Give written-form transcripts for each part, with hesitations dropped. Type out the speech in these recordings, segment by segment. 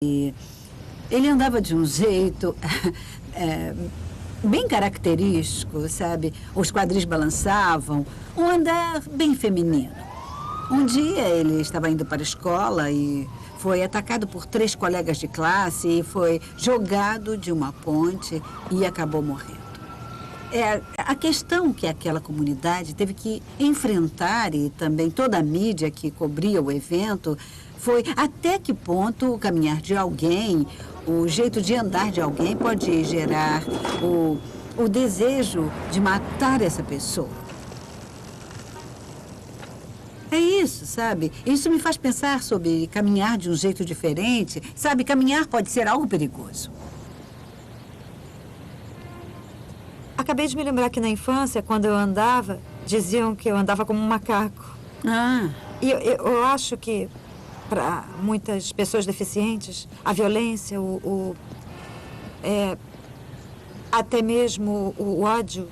Ele andava de um jeito bem característico, sabe? Os quadris balançavam, um andar bem feminino. Um dia ele estava indo para a escola e foi atacado por 3 colegas de classe e foi jogado de uma ponte e acabou morrendo. A questão que aquela comunidade teve que enfrentar, e também toda a mídia que cobria o evento, foi até que ponto o caminhar de alguém, o jeito de andar de alguém pode gerar o desejo de matar essa pessoa. É isso, sabe? Isso me faz pensar sobre caminhar de um jeito diferente. Sabe, caminhar pode ser algo perigoso. Acabei de me lembrar que na infância, quando eu andava, diziam que eu andava como um macaco. Ah. E eu acho que, para muitas pessoas deficientes, a violência, até mesmo o ódio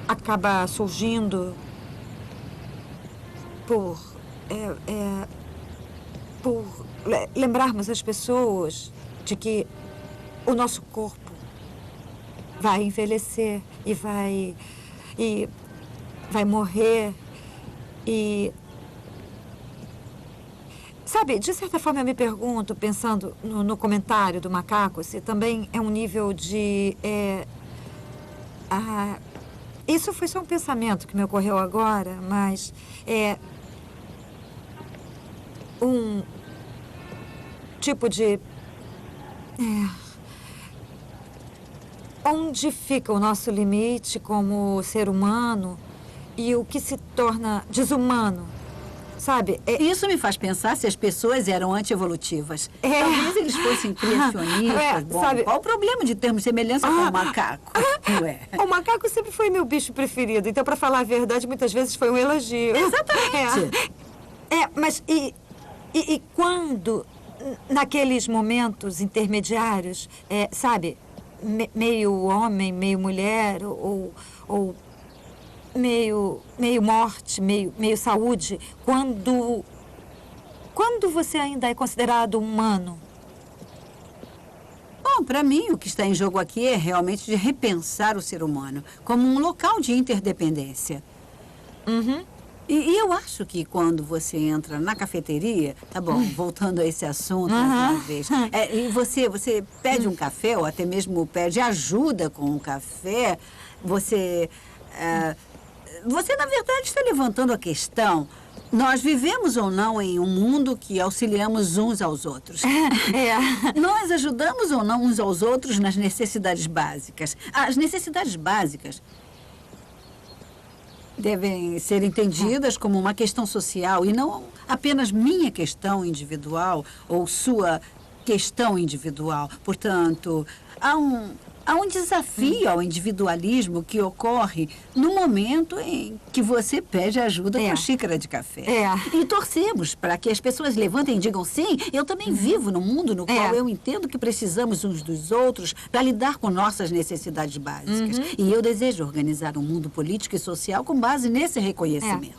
acaba surgindo por lembrarmos as pessoas de que o nosso corpo vai envelhecer e vai morrer e... Sabe, de certa forma eu me pergunto, pensando no comentário do macaco, se também é um nível de... Isso foi só um pensamento que me ocorreu agora, mas é um tipo de... Onde fica o nosso limite como ser humano e o que se torna desumano, sabe? Isso me faz pensar se as pessoas eram antievolutivas. Talvez eles fossem criacionistas. Bom, sabe? Qual o problema de termos semelhança com o macaco? O macaco sempre foi meu bicho preferido. Então, para falar a verdade, muitas vezes foi um elogio. Exatamente. Mas e quando, naqueles momentos intermediários, sabe... meio homem, meio mulher, ou meio morte, meio saúde, quando você ainda é considerado humano? Bom, para mim, o que está em jogo aqui é realmente de repensar o ser humano como um local de interdependência. Uhum. E eu acho que quando você entra na cafeteria, tá bom, voltando a esse assunto mais uma vez, e você pede um café ou até mesmo pede ajuda com o café, você na verdade está levantando a questão, nós vivemos ou não em um mundo que auxiliamos uns aos outros? Nós ajudamos ou não uns aos outros nas necessidades básicas? As necessidades básicas devem ser entendidas como uma questão social e não apenas minha questão individual ou sua questão individual. Portanto, há um desafio ao individualismo que ocorre no momento em que você pede ajuda com xícara de café. E torcemos para que as pessoas levantem e digam, sim, eu também vivo num mundo no qual eu entendo que precisamos uns dos outros para lidar com nossas necessidades básicas. E eu desejo organizar um mundo político e social com base nesse reconhecimento.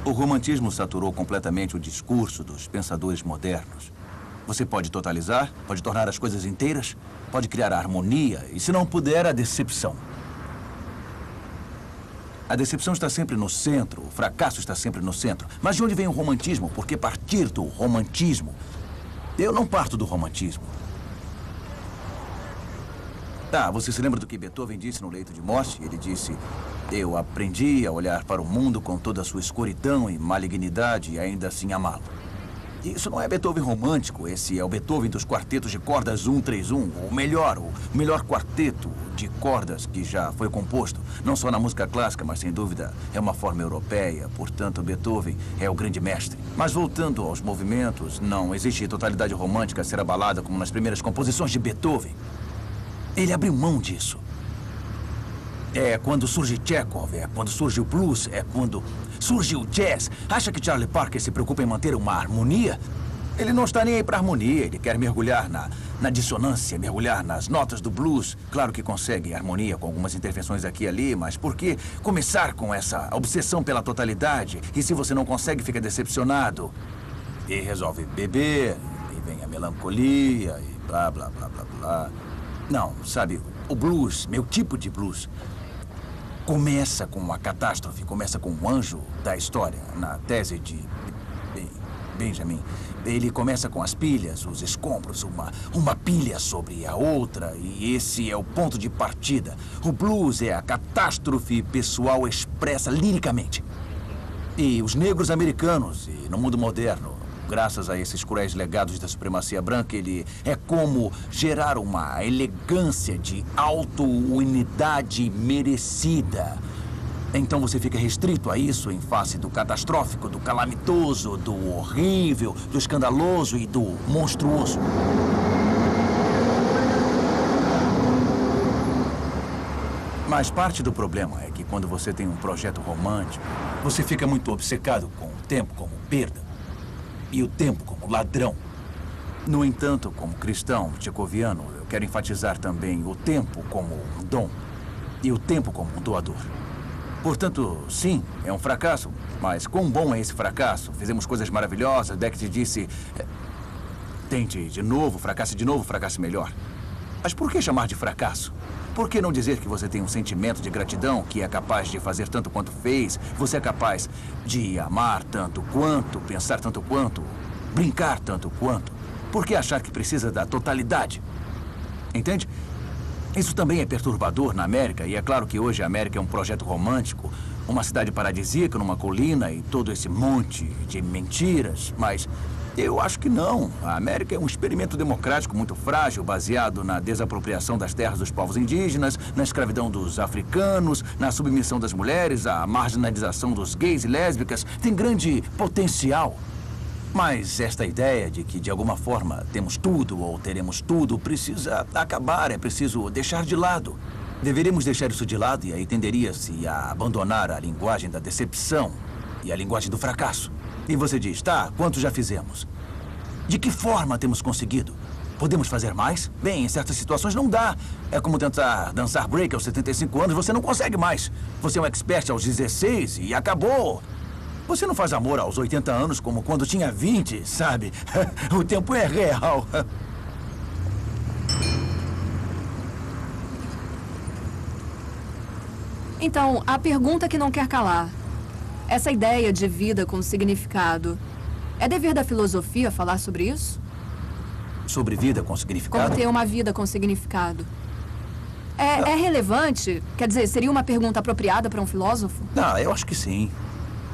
O romantismo saturou completamente o discurso dos pensadores modernos. Você pode totalizar, pode tornar as coisas inteiras, pode criar a harmonia e, se não puder, a decepção. A decepção está sempre no centro, o fracasso está sempre no centro. Mas de onde vem o romantismo? Por que partir do romantismo? Eu não parto do romantismo. Você se lembra do que Beethoven disse no leito de morte? Ele disse, eu aprendi a olhar para o mundo com toda a sua escuridão e malignidade e ainda assim amá-lo. Isso não é Beethoven romântico, esse é o Beethoven dos quartetos de cordas 131, o melhor quarteto de cordas que já foi composto, não só na música clássica, mas sem dúvida é uma forma europeia, portanto Beethoven é o grande mestre. Mas voltando aos movimentos, não existe totalidade romântica a ser abalada como nas primeiras composições de Beethoven. Ele abriu mão disso. É quando surge Chekhov, é quando surge o blues, é quando surge o jazz. Acha que Charlie Parker se preocupa em manter uma harmonia? Ele não está nem aí para harmonia, ele quer mergulhar na dissonância, mergulhar nas notas do blues. Claro que consegue harmonia com algumas intervenções aqui e ali, mas por que começar com essa obsessão pela totalidade? E se você não consegue, fica decepcionado. E resolve beber, e vem a melancolia, e blá, blá, blá, blá, blá. Não, sabe, o blues, meu tipo de blues, começa com uma catástrofe, começa com um anjo da história, na tese de Benjamin. Ele começa com as pilhas, os escombros, uma pilha sobre a outra, e esse é o ponto de partida. O blues é a catástrofe pessoal expressa liricamente. E os negros americanos, e no mundo moderno, graças a esses cruéis legados da supremacia branca, ele é como gerar uma elegância de auto-unidade merecida. Então você fica restrito a isso em face do catastrófico, do calamitoso, do horrível, do escandaloso e do monstruoso. Mas parte do problema é que quando você tem um projeto romântico, você fica muito obcecado com o tempo como perda e o tempo como ladrão. No entanto, como cristão tchecoviano, eu quero enfatizar também o tempo como um dom e o tempo como um doador. Portanto, sim, é um fracasso, mas quão bom é esse fracasso? Fizemos coisas maravilhosas, Beckett disse, tente de novo, fracasse melhor. Mas por que chamar de fracasso? Por que não dizer que você tem um sentimento de gratidão, que é capaz de fazer tanto quanto fez, você é capaz de amar tanto quanto, pensar tanto quanto, brincar tanto quanto? Por que achar que precisa da totalidade? Entende? Isso também é perturbador na América, e é claro que hoje a América é um projeto romântico, uma cidade paradisíaca numa colina e todo esse monte de mentiras, mas eu acho que não. A América é um experimento democrático muito frágil, baseado na desapropriação das terras dos povos indígenas, na escravidão dos africanos, na submissão das mulheres, a marginalização dos gays e lésbicas. Tem grande potencial. Mas esta ideia de que, de alguma forma, temos tudo ou teremos tudo precisa acabar, é preciso deixar de lado. Deveríamos deixar isso de lado e aí tenderia-se a abandonar a linguagem da decepção e a linguagem do fracasso. E você diz, tá, quanto já fizemos? De que forma temos conseguido? Podemos fazer mais? Bem, em certas situações não dá. É como tentar dançar break aos 75 anos, você não consegue mais. Você é um expert aos 16 e acabou. Você não faz amor aos 80 anos como quando tinha 20, sabe? O tempo é real. Então, a pergunta que não quer calar. Essa ideia de vida com significado, é dever da filosofia falar sobre isso? Sobre vida com significado? Como ter uma vida com significado. É relevante? Quer dizer, seria uma pergunta apropriada para um filósofo? Não, eu acho que sim.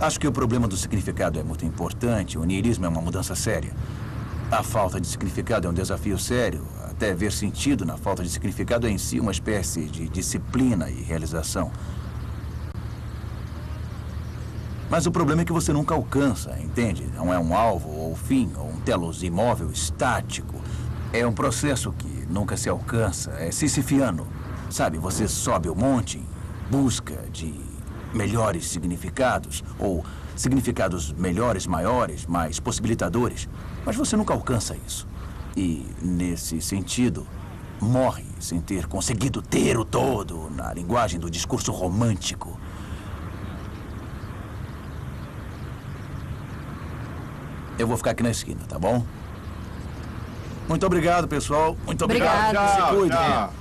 Acho que o problema do significado é muito importante. O niilismo é uma mudança séria. A falta de significado é um desafio sério. Até ver sentido na falta de significado é em si uma espécie de disciplina e realização. Mas o problema é que você nunca alcança, entende? Não é um alvo ou fim, ou um telos imóvel estático. É um processo que nunca se alcança. É sisyfiano. Sabe, você sobe o monte em busca de melhores significados, ou significados melhores, maiores, mais possibilitadores. Mas você nunca alcança isso. E, nesse sentido, morre sem ter conseguido ter o todo na linguagem do discurso romântico. Eu vou ficar aqui na esquina, tá bom? Muito obrigado, pessoal. Muito obrigado. Obrigado. Se cuidem. Tchau.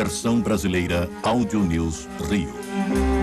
Versão brasileira Áudio News Rio.